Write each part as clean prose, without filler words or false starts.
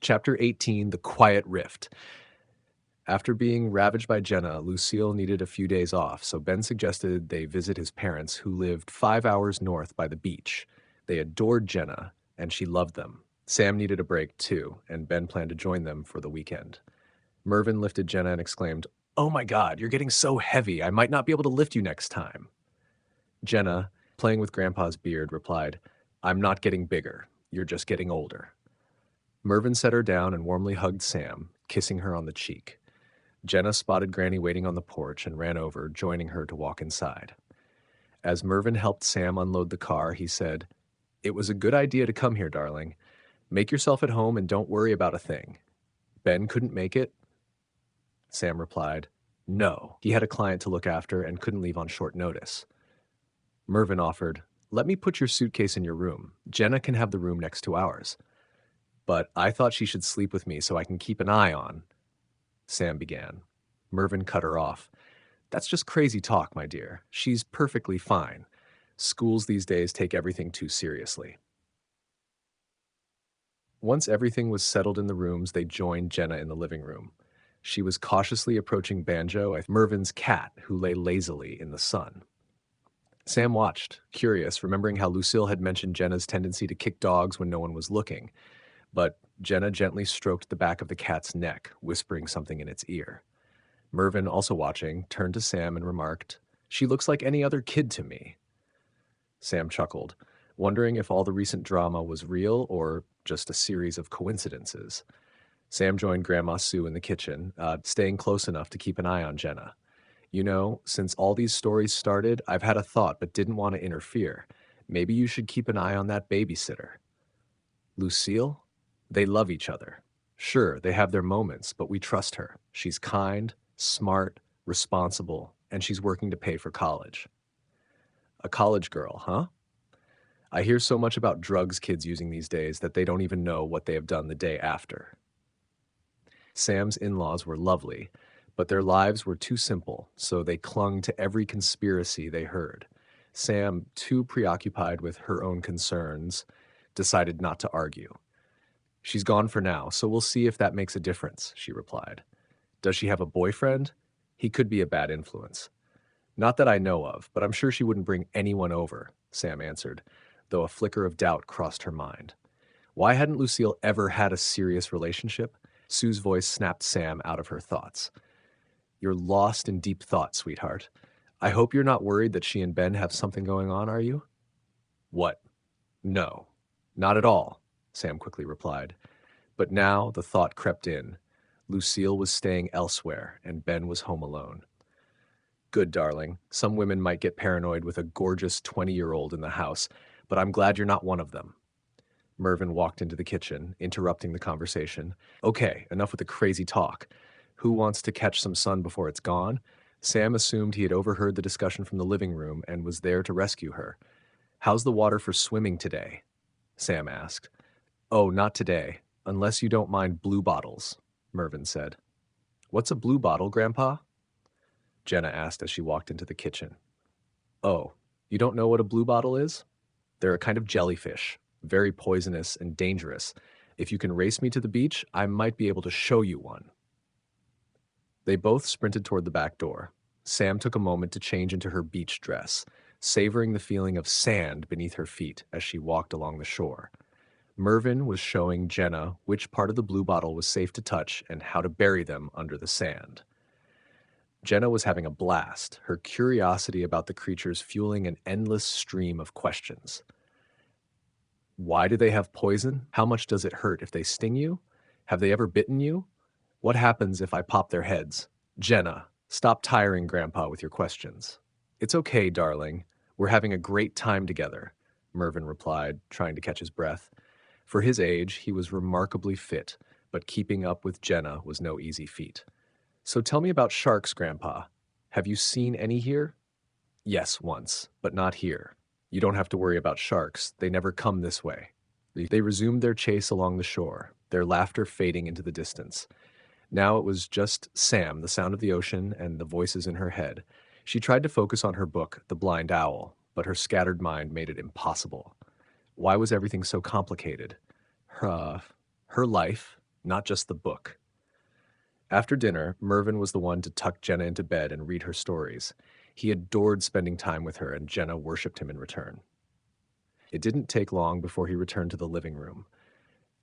Chapter 18, The Quiet Rift. After being ravaged by Jenna, Lucille needed a few days off, so Ben suggested they visit his parents, who lived 5 hours north by the beach. They adored Jenna, and she loved them. Sam needed a break too, and Ben planned to join them for the weekend. Mervyn lifted Jenna and exclaimed, "Oh my God, you're getting so heavy, I might not be able to lift you next time." Jenna, playing with Grandpa's beard, replied, "I'm not getting bigger, you're just getting older." Mervyn set her down and warmly hugged Sam, kissing her on the cheek. Jenna spotted Granny waiting on the porch and ran over, joining her to walk inside. As Mervyn helped Sam unload the car, he said, "It was a good idea to come here, darling. Make yourself at home and don't worry about a thing. Ben couldn't make it?" Sam replied, "No, he had a client to look after and couldn't leave on short notice." Mervyn offered, "Let me put your suitcase in your room. Jenna can have the room next to ours." "But I thought she should sleep with me so I can keep an eye on," Sam began. Mervyn cut her off. "That's just crazy talk, my dear. She's perfectly fine. Schools these days take everything too seriously." Once everything was settled in the rooms, they joined Jenna in the living room. She was cautiously approaching Banjo, Mervyn's cat, who lay lazily in the sun. Sam watched, curious, remembering how Lucille had mentioned Jenna's tendency to kick dogs when no one was looking. But Jenna gently stroked the back of the cat's neck, whispering something in its ear. Mervyn, also watching, turned to Sam and remarked, "She looks like any other kid to me." Sam chuckled, wondering if all the recent drama was real or just a series of coincidences. Sam joined Grandma Sue in the kitchen, staying close enough to keep an eye on Jenna. "You know, since all these stories started, I've had a thought but didn't want to interfere. Maybe you should keep an eye on that babysitter." "Lucille? They love each other. Sure, they have their moments, but we trust her. She's kind, smart, responsible, and she's working to pay for college." "A college girl, huh? I hear so much about drugs kids using these days that they don't even know what they have done the day after." Sam's in-laws were lovely, but their lives were too simple, so they clung to every conspiracy they heard. Sam, too preoccupied with her own concerns, decided not to argue. "She's gone for now, so we'll see if that makes a difference," she replied. "Does she have a boyfriend? He could be a bad influence." "Not that I know of, but I'm sure she wouldn't bring anyone over," Sam answered, though a flicker of doubt crossed her mind. Why hadn't Lucille ever had a serious relationship? Sue's voice snapped Sam out of her thoughts. "You're lost in deep thought, sweetheart. I hope you're not worried that she and Ben have something going on, are you?" "What? No, not at all," Sam quickly replied. But now the thought crept in. Lucille was staying elsewhere, and Ben was home alone. "Good, darling. Some women might get paranoid with a gorgeous 20-year-old in the house, but I'm glad you're not one of them." Mervyn walked into the kitchen, interrupting the conversation. "Okay, enough with the crazy talk. Who wants to catch some sun before it's gone?" Sam assumed he had overheard the discussion from the living room and was there to rescue her. "How's the water for swimming today?" Sam asked. "Oh, not today, unless you don't mind blue bottles," Mervyn said. "What's a blue bottle, Grandpa?" Jenna asked as she walked into the kitchen. "Oh, you don't know what a blue bottle is? They're a kind of jellyfish, very poisonous and dangerous. If you can race me to the beach, I might be able to show you one." They both sprinted toward the back door. Sam took a moment to change into her beach dress, savoring the feeling of sand beneath her feet as she walked along the shore. Mervyn was showing Jenna which part of the blue bottle was safe to touch and how to bury them under the sand. Jenna was having a blast, her curiosity about the creatures fueling an endless stream of questions. "Why do they have poison? How much does it hurt if they sting you? Have they ever bitten you? What happens if I pop their heads? Jenna, stop tiring Grandpa with your questions." "It's okay, darling. We're having a great time together," Mervyn replied, trying to catch his breath. For his age, he was remarkably fit, but keeping up with Jenna was no easy feat. "So tell me about sharks, Grandpa. Have you seen any here?" "Yes, once, but not here. You don't have to worry about sharks. They never come this way." They resumed their chase along the shore, their laughter fading into the distance. Now it was just Sam, the sound of the ocean, and the voices in her head. She tried to focus on her book, The Blind Owl, but her scattered mind made it impossible. Why was everything so complicated? Her life, not just the book. After dinner, Mervyn was the one to tuck Jenna into bed and read her stories. He adored spending time with her, and Jenna worshipped him in return. It didn't take long before he returned to the living room.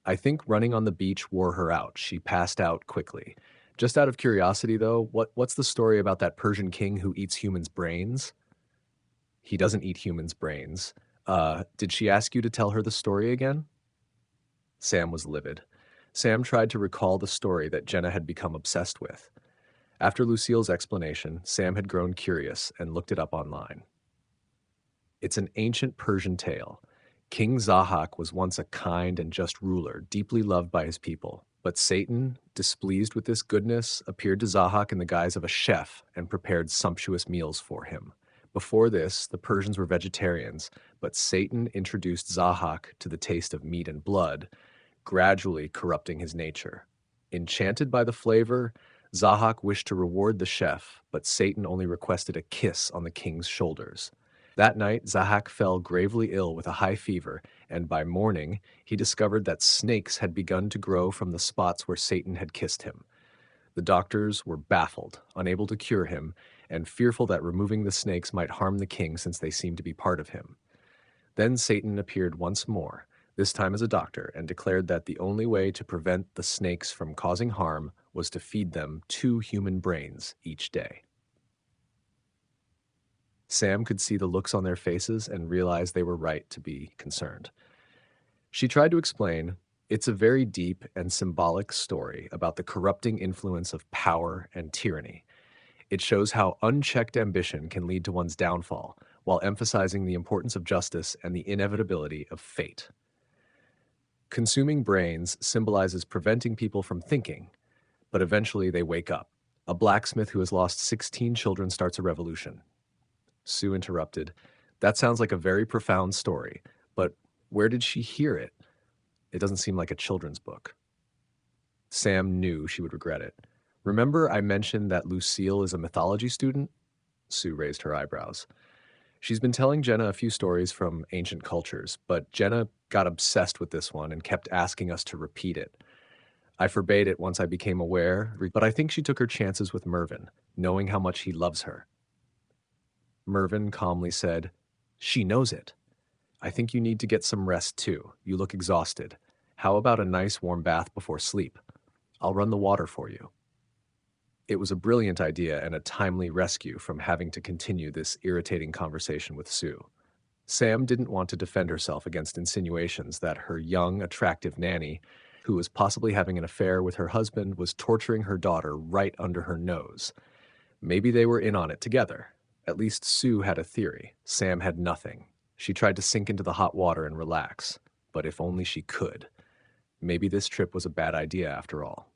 I think running on the beach wore her out. She passed out quickly. Just out of curiosity, though, what's the story about that Persian king who eats humans' brains? He doesn't eat humans' brains. Did she ask you to tell her the story again? Sam was livid. Sam tried to recall the story that Jenna had become obsessed with. After Lucille's explanation, Sam had grown curious and looked it up online. It's an ancient Persian tale. King Zahak was once a kind and just ruler, deeply loved by his people. But Satan, displeased with this goodness, appeared to Zahak in the guise of a chef and prepared sumptuous meals for him. Before this, the Persians were vegetarians, but Satan introduced Zahak to the taste of meat and blood, gradually corrupting his nature. Enchanted by the flavor, Zahak wished to reward the chef, but Satan only requested a kiss on the king's shoulders. That night, Zahak fell gravely ill with a high fever, and by morning, he discovered that snakes had begun to grow from the spots where Satan had kissed him. The doctors were baffled, unable to cure him, and fearful that removing the snakes might harm the king since they seemed to be part of him. Then Satan appeared once more, this time as a doctor, and declared that the only way to prevent the snakes from causing harm was to feed them 2 human brains each day. Sam could see the looks on their faces and realized they were right to be concerned. She tried to explain, it's a very deep and symbolic story about the corrupting influence of power and tyranny. It shows how unchecked ambition can lead to one's downfall, while emphasizing the importance of justice and the inevitability of fate. Consuming brains symbolizes preventing people from thinking, but eventually they wake up. A blacksmith who has lost 16 children starts a revolution. Sue interrupted. That sounds like a very profound story, but where did she hear it? It doesn't seem like a children's book. Sam knew she would regret it. Remember I mentioned that Lucille is a mythology student? Sue raised her eyebrows. She's been telling Jenna a few stories from ancient cultures, but Jenna got obsessed with this one and kept asking us to repeat it. I forbade it once I became aware, but I think she took her chances with Mervyn, knowing how much he loves her. Mervyn calmly said, She knows it. I think you need to get some rest too. You look exhausted. How about a nice warm bath before sleep? I'll run the water for you. It was a brilliant idea and a timely rescue from having to continue this irritating conversation with Sue. Sam didn't want to defend herself against insinuations that her young, attractive nanny, who was possibly having an affair with her husband, was torturing her daughter right under her nose. Maybe they were in on it together. At least Sue had a theory. Sam had nothing. She tried to sink into the hot water and relax, but if only she could. Maybe this trip was a bad idea after all.